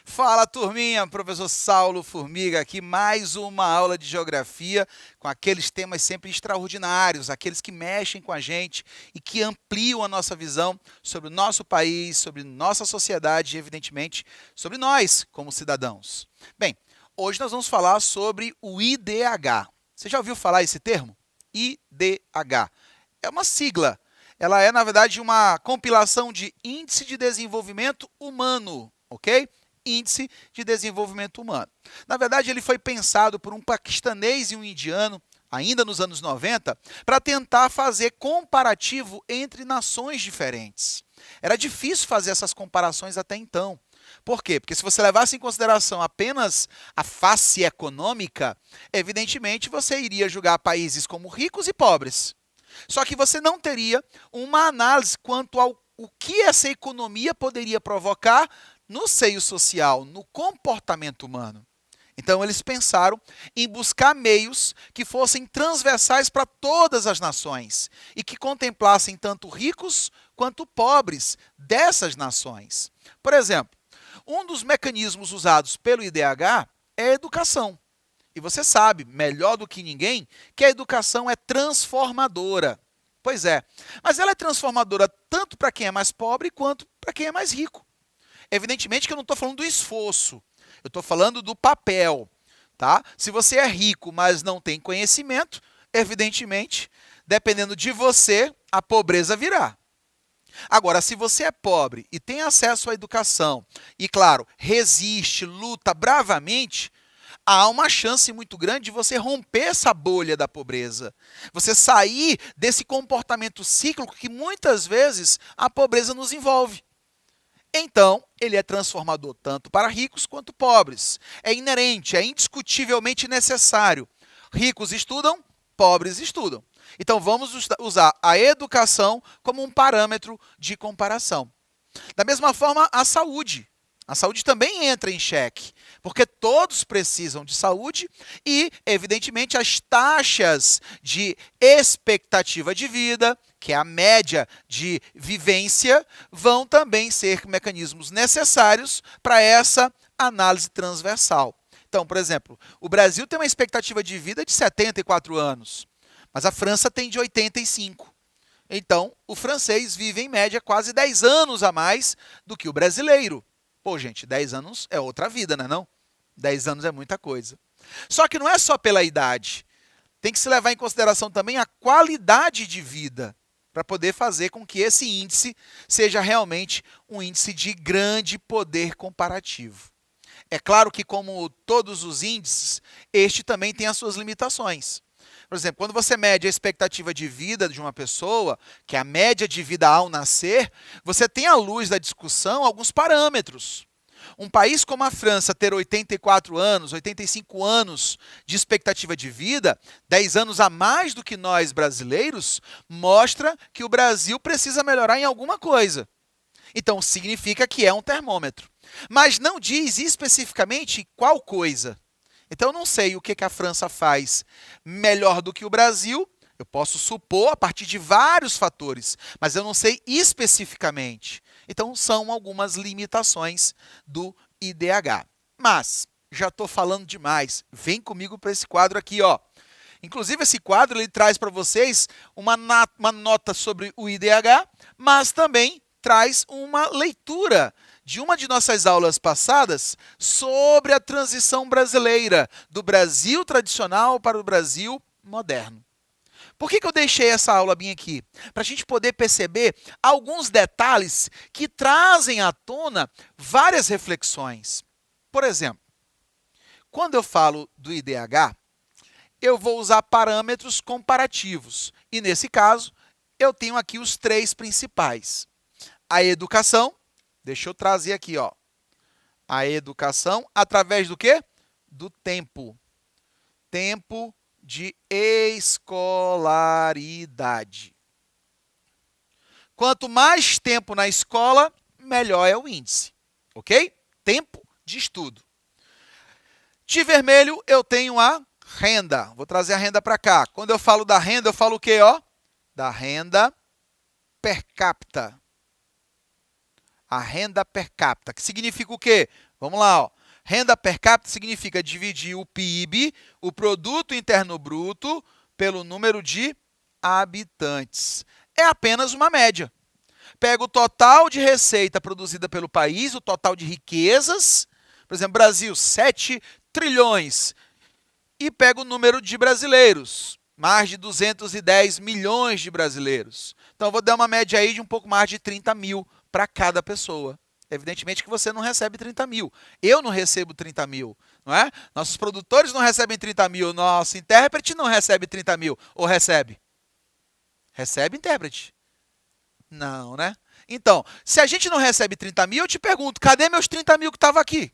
Fala, turminha, professor Saulo Formiga aqui, mais uma aula de geografia com aqueles temas sempre extraordinários, aqueles que mexem com a gente e que ampliam a nossa visão sobre o nosso país, sobre nossa sociedade e, evidentemente, sobre nós como cidadãos. Bem, hoje nós vamos falar sobre o IDH. Você já ouviu falar esse termo? IDH. É uma sigla. Ela é, na verdade, uma compilação de Índice de Desenvolvimento Humano, ok? Índice de Desenvolvimento Humano. Na verdade, ele foi pensado por um paquistanês e um indiano, ainda nos anos 90, para tentar fazer comparativo entre nações diferentes. Era difícil fazer essas comparações até então. Por quê? Porque se você levasse em consideração apenas a face econômica, evidentemente você iria julgar países como ricos e pobres. Só que você não teria uma análise quanto ao que essa economia poderia provocar no seio social, no comportamento humano. Então, eles pensaram em buscar meios que fossem transversais para todas as nações e que contemplassem tanto ricos quanto pobres dessas nações. Por exemplo, um dos mecanismos usados pelo IDH é a educação. E você sabe, melhor do que ninguém, que a educação é transformadora. Pois é, mas ela é transformadora tanto para quem é mais pobre quanto para quem é mais rico. Evidentemente que eu não estou falando do esforço, eu estou falando do papel. Tá? Se você é rico, mas não tem conhecimento, evidentemente, dependendo de você, a pobreza virá. Agora, se você é pobre e tem acesso à educação e, claro, resiste, luta bravamente, há uma chance muito grande de você romper essa bolha da pobreza. Você sair desse comportamento cíclico que muitas vezes a pobreza nos envolve. Então, ele é transformador tanto para ricos quanto pobres. É inerente, é indiscutivelmente necessário. Ricos estudam, pobres estudam. Então, vamos usar a educação como um parâmetro de comparação. Da mesma forma, a saúde. A saúde também entra em xeque, porque todos precisam de saúde e, evidentemente, as taxas de expectativa de vida, que é a média de vivência, vão também ser mecanismos necessários para essa análise transversal. Então, por exemplo, o Brasil tem uma expectativa de vida de 74 anos, mas a França tem de 85. Então, o francês vive, em média, quase 10 anos a mais do que o brasileiro. Pô, gente, 10 anos é outra vida, não é não? 10 anos é muita coisa. Só que não é só pela idade. Tem que se levar em consideração também a qualidade de vida para poder fazer com que esse índice seja realmente um índice de grande poder comparativo. É claro que, como todos os índices, este também tem as suas limitações. Por exemplo, quando você mede a expectativa de vida de uma pessoa, que é a média de vida ao nascer, você tem à luz da discussão alguns parâmetros. Um país como a França ter 84 anos, 85 anos de expectativa de vida, 10 anos a mais do que nós brasileiros, mostra que o Brasil precisa melhorar em alguma coisa. Então, significa que é um termômetro. Mas não diz especificamente qual coisa. Então, eu não sei o que a França faz melhor do que o Brasil. Eu posso supor a partir de vários fatores, mas eu não sei especificamente. Então, são algumas limitações do IDH. Mas, já estou falando demais. Vem comigo para esse quadro aqui, ó. Inclusive, esse quadro ele traz para vocês uma nota sobre o IDH, mas também traz uma leitura de uma de nossas aulas passadas sobre a transição brasileira, do Brasil tradicional para o Brasil moderno. Por que eu deixei essa aula bem aqui? Para a gente poder perceber alguns detalhes que trazem à tona várias reflexões. Por exemplo, quando eu falo do IDH, eu vou usar parâmetros comparativos. E, nesse caso, eu tenho aqui os três principais. A educação, deixa eu trazer aqui, ó. A educação através do quê? Do tempo. Tempo de escolaridade. Quanto mais tempo na escola, melhor é o índice, ok? Tempo de estudo. De vermelho eu tenho a renda. Vou trazer a renda para cá. Quando eu falo da renda, eu falo o quê? Ó? Da renda per capita. A renda per capita, que significa o quê? Vamos lá, ó. Renda per capita significa dividir o PIB, o Produto Interno Bruto, pelo número de habitantes. É apenas uma média. Pega o total de receita produzida pelo país, o total de riquezas, por exemplo, Brasil, 7 trilhões, e pega o número de brasileiros, mais de 210 milhões de brasileiros. Então, eu vou dar uma média aí de um pouco mais de 30 mil para cada pessoa. Evidentemente que você não recebe 30 mil. Eu não recebo 30 mil, não é? Nossos produtores não recebem 30 mil, nosso intérprete não recebe 30 mil. Ou recebe? Recebe intérprete? Não, né? Então, se a gente não recebe 30 mil, eu te pergunto, cadê meus 30 mil que estavam aqui?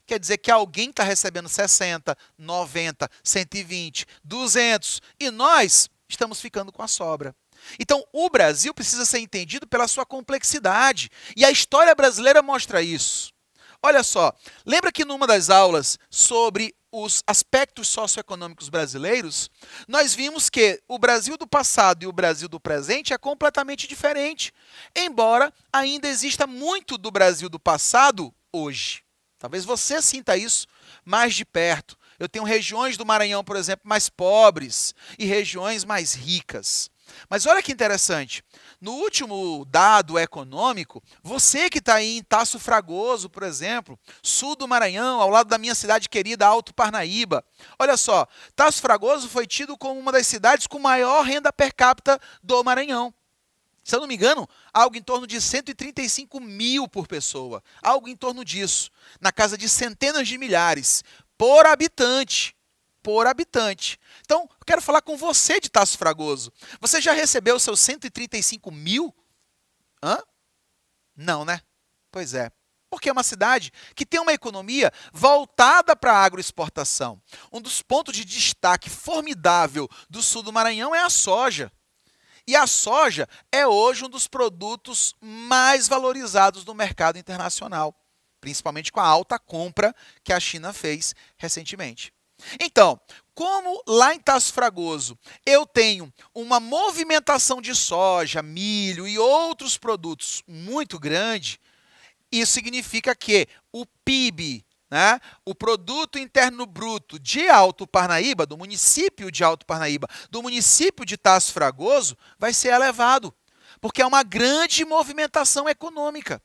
Quer dizer que alguém está recebendo 60, 90, 120, 200 e nós estamos ficando com a sobra. Então, o Brasil precisa ser entendido pela sua complexidade. E a história brasileira mostra isso. Olha só, lembra que numa das aulas sobre os aspectos socioeconômicos brasileiros, nós vimos que o Brasil do passado e o Brasil do presente é completamente diferente, embora ainda exista muito do Brasil do passado hoje. Talvez você sinta isso mais de perto. Eu tenho regiões do Maranhão, por exemplo, mais pobres e regiões mais ricas. Mas olha que interessante, no último dado econômico, você que está aí em Tasso Fragoso, por exemplo, sul do Maranhão, ao lado da minha cidade querida, Alto Parnaíba, olha só, Tasso Fragoso foi tido como uma das cidades com maior renda per capita do Maranhão. Se eu não me engano, algo em torno de 135 mil por pessoa, algo em torno disso, na casa de centenas de milhares, por habitante. Por habitante. Então, eu quero falar com você de Tasso Fragoso. Você já recebeu os seus 135 mil? Hã? Não, né? Pois é. Porque é uma cidade que tem uma economia voltada para a agroexportação. Um dos pontos de destaque formidável do sul do Maranhão é a soja. E a soja é hoje um dos produtos mais valorizados no mercado internacional, principalmente com a alta compra que a China fez recentemente. Então, como lá em Tasso Fragoso eu tenho uma movimentação de soja, milho e outros produtos muito grande, isso significa que o PIB, né, o Produto Interno Bruto de Alto Parnaíba, do município de Alto Parnaíba, do município de Tasso Fragoso, vai ser elevado, porque é uma grande movimentação econômica.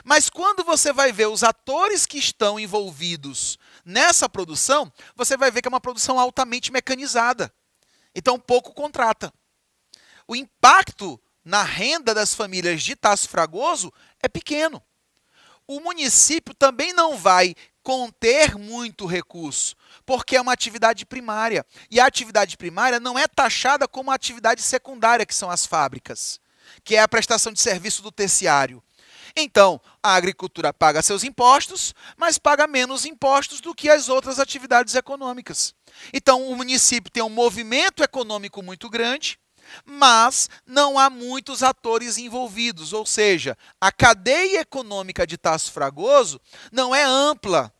Mas quando você vai ver os atores que estão envolvidos nessa produção, você vai ver que é uma produção altamente mecanizada. Então, pouco contrata. O impacto na renda das famílias de Tasso Fragoso é pequeno. O município também não vai conter muito recurso, porque é uma atividade primária. E a atividade primária não é taxada como a atividade secundária, que são as fábricas, que é a prestação de serviço do terciário. Então, a agricultura paga seus impostos, mas paga menos impostos do que as outras atividades econômicas. Então, o município tem um movimento econômico muito grande, mas não há muitos atores envolvidos, ou seja, a cadeia econômica de Tasso Fragoso não é ampla,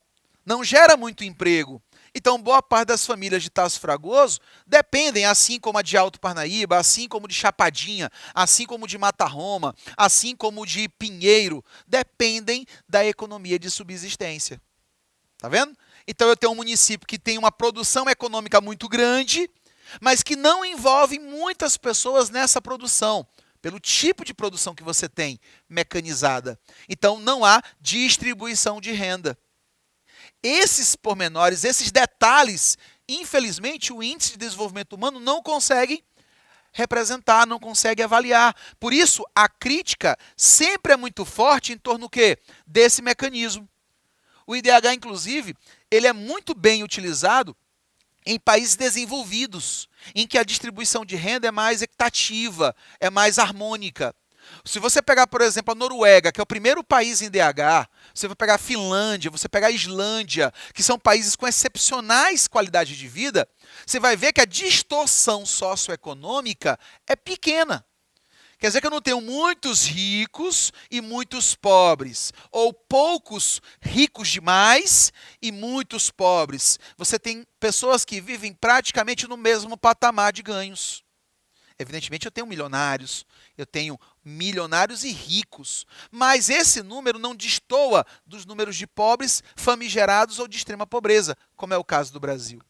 não gera muito emprego. Então, boa parte das famílias de Tasso Fragoso dependem, assim como a de Alto Parnaíba, assim como de Chapadinha, assim como de Mata Roma, assim como de Pinheiro, dependem da economia de subsistência. Tá vendo? Então, eu tenho um município que tem uma produção econômica muito grande, mas que não envolve muitas pessoas nessa produção, pelo tipo de produção que você tem, mecanizada. Então, não há distribuição de renda. Esses pormenores, esses detalhes, infelizmente, o Índice de Desenvolvimento Humano não consegue representar, não consegue avaliar. Por isso, a crítica sempre é muito forte em torno do quê? Desse mecanismo. O IDH, inclusive, ele é muito bem utilizado em países desenvolvidos, em que a distribuição de renda é mais equitativa, é mais harmônica. Se você pegar, por exemplo, a Noruega, que é o primeiro país em DH, você vai pegar a Finlândia, você pegar a Islândia, que são países com excepcionais qualidade de vida, você vai ver que a distorção socioeconômica é pequena. Quer dizer que eu não tenho muitos ricos e muitos pobres, ou poucos ricos demais e muitos pobres. Você tem pessoas que vivem praticamente no mesmo patamar de ganhos. Evidentemente, eu tenho milionários e ricos, mas esse número não destoa dos números de pobres, famigerados ou de extrema pobreza, como é o caso do Brasil.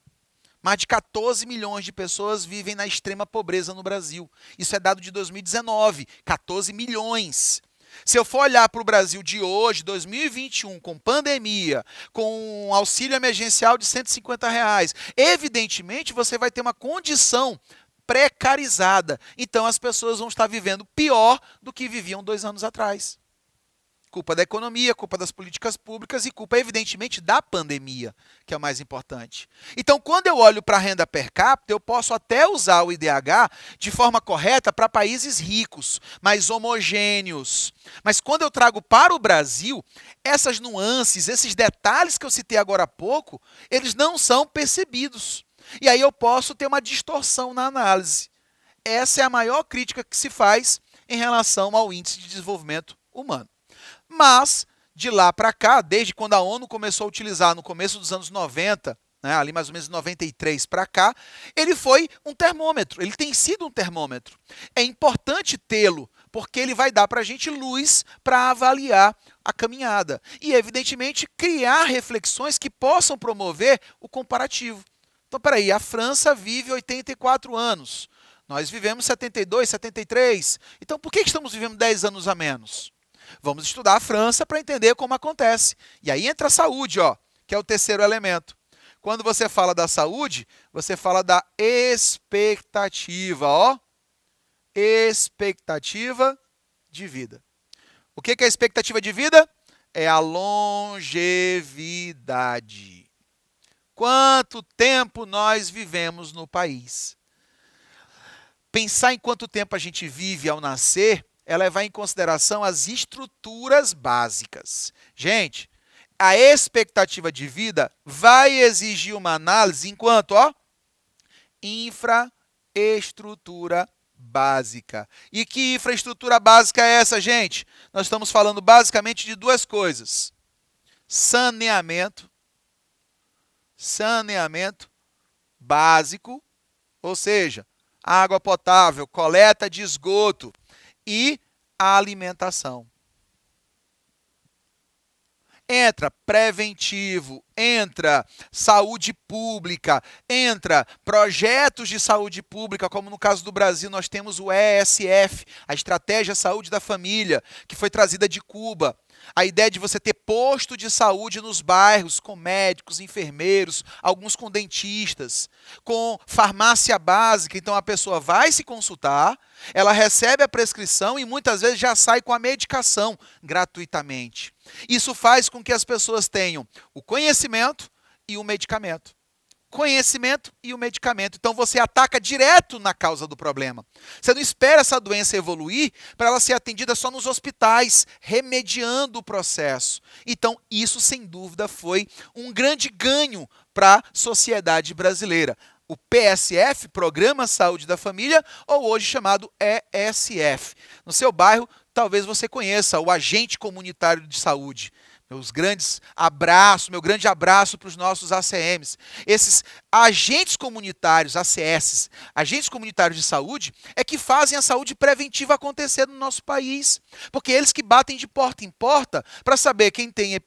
Mais de 14 milhões de pessoas vivem na extrema pobreza no Brasil. Isso é dado de 2019, 14 milhões. Se eu for olhar para o Brasil de hoje, 2021, com pandemia, com um auxílio emergencial de R$ 150, evidentemente você vai ter uma condição precarizada. Então as pessoas vão estar vivendo pior do que viviam 2 anos atrás. Culpa da economia, culpa das políticas públicas e culpa, evidentemente, da pandemia, que é o mais importante. Então, quando eu olho para a renda per capita, eu posso até usar o IDH de forma correta para países ricos, mais homogêneos. Mas quando eu trago para o Brasil, essas nuances, esses detalhes que eu citei agora há pouco, eles não são percebidos. E aí eu posso ter uma distorção na análise. Essa é a maior crítica que se faz em relação ao índice de desenvolvimento humano. Mas, de lá para cá, desde quando a ONU começou a utilizar no começo dos anos 90, né, ali mais ou menos 93 para cá, ele foi um termômetro, ele tem sido um termômetro. É importante tê-lo, porque ele vai dar para a gente luz para avaliar a caminhada. E, evidentemente, criar reflexões que possam promover o comparativo. Então, peraí, a França vive 84 anos, nós vivemos 72, 73, então por que estamos vivendo 10 anos a menos? Vamos estudar a França para entender como acontece. E aí entra a saúde, que é o terceiro elemento. Quando você fala da saúde, você fala da expectativa, expectativa de vida. O que é a expectativa de vida? É a longevidade. Quanto tempo nós vivemos no país? Pensar em quanto tempo a gente vive ao nascer é levar em consideração as estruturas básicas. Gente, a expectativa de vida vai exigir uma análise enquanto, infraestrutura básica. E que infraestrutura básica é essa, gente? Nós estamos falando basicamente de duas coisas. Saneamento básico, ou seja, água potável, coleta de esgoto, e a alimentação. Entra preventivo, entra saúde pública, entra projetos de saúde pública, como no caso do Brasil nós temos o ESF, a Estratégia Saúde da Família, que foi trazida de Cuba. A ideia de você ter posto de saúde nos bairros, com médicos, enfermeiros, alguns com dentistas, com farmácia básica. Então a pessoa vai se consultar, ela recebe a prescrição e muitas vezes já sai com a medicação gratuitamente. Isso faz com que as pessoas tenham o conhecimento e o medicamento. Conhecimento e o medicamento. Então você ataca direto na causa do problema. Você não espera essa doença evoluir para ela ser atendida só nos hospitais, remediando o processo. Então isso, sem dúvida, foi um grande ganho para a sociedade brasileira. O PSF, Programa Saúde da Família, ou hoje chamado ESF. No seu bairro, talvez você conheça o Agente Comunitário de Saúde. Meu grande abraço para os nossos ACMs. Esses agentes comunitários, ACS, agentes comunitários de saúde, é que fazem a saúde preventiva acontecer no nosso país. Porque eles que batem de porta em porta para saber quem tem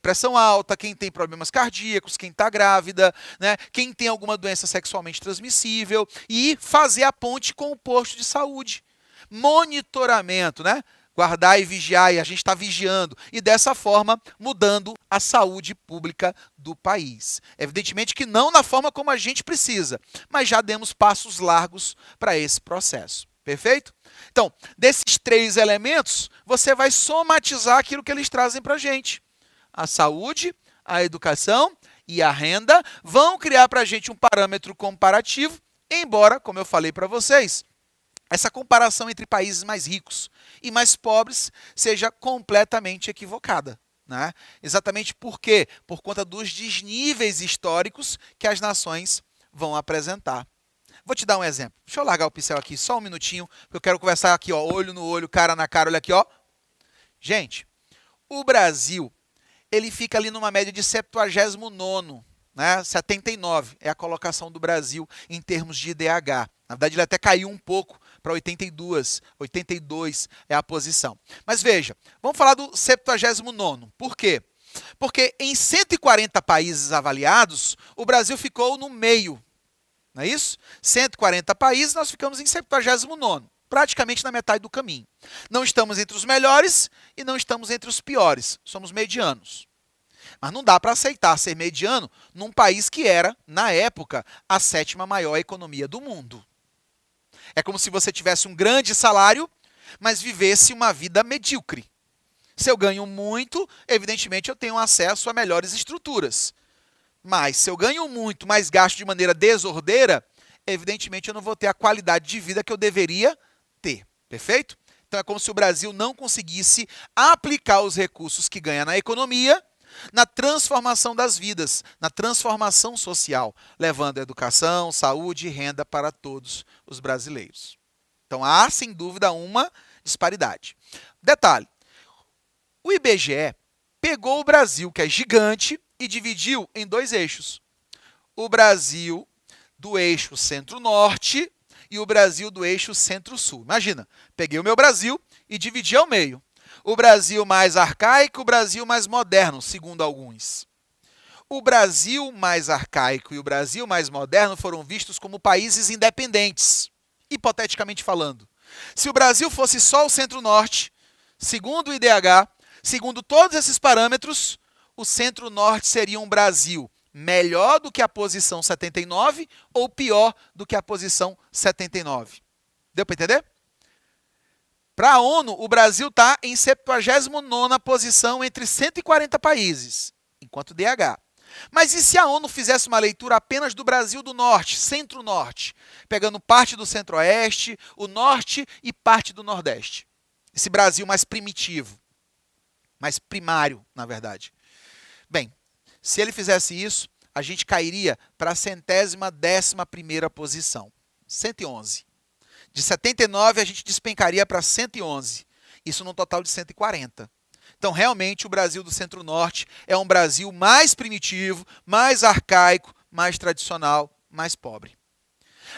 pressão alta, quem tem problemas cardíacos, quem está grávida, né, quem tem alguma doença sexualmente transmissível, e fazer a ponte com o posto de saúde. Monitoramento, né? Guardar e vigiar, e a gente está vigiando, e dessa forma mudando a saúde pública do país. Evidentemente que não na forma como a gente precisa, mas já demos passos largos para esse processo. Perfeito? Então, desses 3 elementos, você vai somatizar aquilo que eles trazem para a gente. A saúde, a educação e a renda vão criar para a gente um parâmetro comparativo, embora, como eu falei para vocês, essa comparação entre países mais ricos e mais pobres seja completamente equivocada. Né? Exatamente por quê? Por conta dos desníveis históricos que as nações vão apresentar. Vou te dar um exemplo. Deixa eu largar o pincel aqui só um minutinho, porque eu quero conversar aqui, ó, olho no olho, cara na cara, olha aqui, ó. Gente, o Brasil, ele fica ali numa média de 79º, né? 79 é a colocação do Brasil em termos de IDH. Na verdade, ele até caiu um pouco para 82 é a posição. Mas veja, vamos falar do 79º. Por quê? Porque em 140 países avaliados, o Brasil ficou no meio. Não é isso? 140 países, nós ficamos em 79º, praticamente na metade do caminho. Não estamos entre os melhores e não estamos entre os piores. Somos medianos. Mas não dá para aceitar ser mediano num país que era, na época, a 7ª maior economia do mundo. É como se você tivesse um grande salário, mas vivesse uma vida medíocre. Se eu ganho muito, evidentemente eu tenho acesso a melhores estruturas. Mas se eu ganho muito, mas gasto de maneira desordeira, evidentemente eu não vou ter a qualidade de vida que eu deveria ter. Perfeito? Então é como se o Brasil não conseguisse aplicar os recursos que ganha na economia na transformação das vidas, na transformação social, levando educação, saúde e renda para todos os brasileiros. Então há, sem dúvida, uma disparidade. Detalhe, o IBGE pegou o Brasil, que é gigante, e dividiu em 2 eixos. O Brasil do eixo centro-norte e o Brasil do eixo centro-sul. Imagina, peguei o meu Brasil e dividi ao meio. O Brasil mais arcaico, o Brasil mais moderno, segundo alguns. O Brasil mais arcaico e o Brasil mais moderno foram vistos como países independentes, hipoteticamente falando. Se o Brasil fosse só o centro-norte, segundo o IDH, segundo todos esses parâmetros, o centro-norte seria um Brasil melhor do que a posição 79 ou pior do que a posição 79. Deu para entender? Para a ONU, o Brasil está em 79ª posição entre 140 países, enquanto DH. Mas e se a ONU fizesse uma leitura apenas do Brasil do Norte, Centro-Norte, pegando parte do Centro-Oeste, o Norte e parte do Nordeste? Esse Brasil mais primitivo, mais primário, na verdade. Bem, se ele fizesse isso, a gente cairia para a 110ª posição, 111. De 79 a gente despencaria para 111, isso num total de 140. Então, realmente, o Brasil do Centro-Norte é um Brasil mais primitivo, mais arcaico, mais tradicional, mais pobre.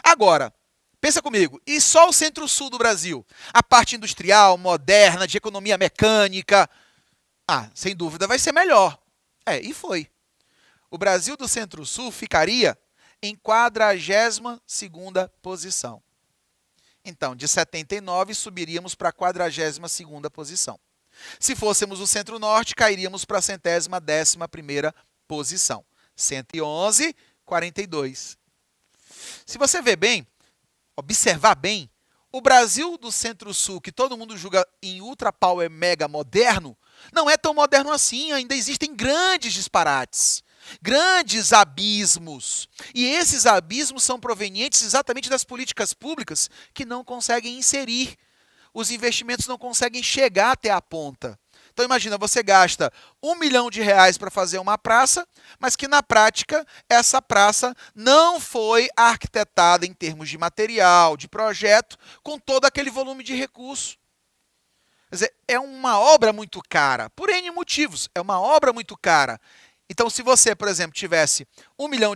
Agora, pensa comigo, e só o Centro-Sul do Brasil? A parte industrial, moderna, de economia mecânica, sem dúvida vai ser melhor. E foi. O Brasil do Centro-Sul ficaria em 42ª posição. Então, de 79, subiríamos para a 42ª posição. Se fôssemos o Centro-Norte, cairíamos para a 111ª posição. 111, 42. Se você ver bem, observar bem, o Brasil do Centro-Sul, que todo mundo julga em ultra power mega moderno, não é tão moderno assim, ainda existem grandes disparates, grandes abismos. E esses abismos são provenientes exatamente das políticas públicas que não conseguem inserir. Os investimentos não conseguem chegar até a ponta. Então imagina, você gasta R$1 milhão para fazer uma praça, mas que na prática essa praça não foi arquitetada em termos de material, de projeto, com todo aquele volume de recurso. Quer dizer, é uma obra muito cara, por N motivos, é uma obra muito cara. Então, se você, por exemplo, tivesse R$1 milhão,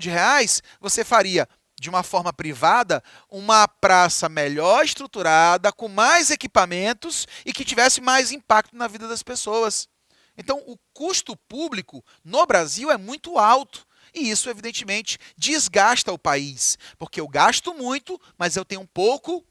você faria, de uma forma privada, uma praça melhor estruturada, com mais equipamentos e que tivesse mais impacto na vida das pessoas. Então, o custo público no Brasil é muito alto. E isso, evidentemente, desgasta o país. Porque eu gasto muito, mas eu tenho pouco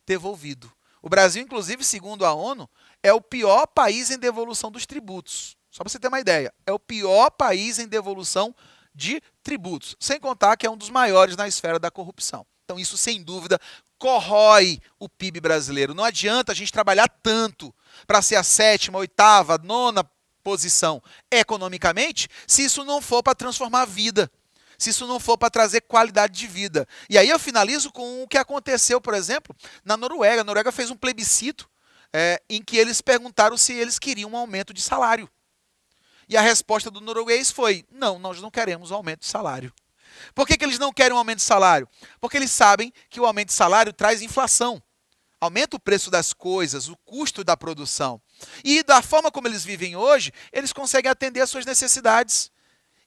devolvido. O Brasil, inclusive, segundo a ONU, é o pior país em devolução dos tributos. Só para você ter uma ideia, é o pior país em devolução de tributos, sem contar que é um dos maiores na esfera da corrupção. Então isso, sem dúvida, corrói o PIB brasileiro. Não adianta a gente trabalhar tanto para ser a 7ª, 8ª, 9ª posição economicamente, se isso não for para transformar a vida, se isso não for para trazer qualidade de vida. E aí eu finalizo com o que aconteceu, por exemplo, na Noruega. A Noruega fez um plebiscito em que eles perguntaram se eles queriam um aumento de salário. E a resposta do norueguês foi: não, nós não queremos aumento de salário. Por que eles não querem um aumento de salário? Porque eles sabem que o aumento de salário traz inflação. Aumenta o preço das coisas, o custo da produção. E da forma como eles vivem hoje, eles conseguem atender às suas necessidades.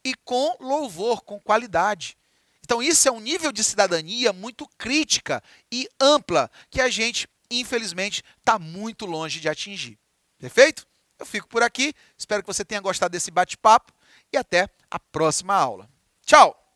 E com louvor, com qualidade. Então isso é um nível de cidadania muito crítica e ampla que a gente, infelizmente, está muito longe de atingir. Perfeito? Eu fico por aqui. Espero que você tenha gostado desse bate-papo e até a próxima aula. Tchau!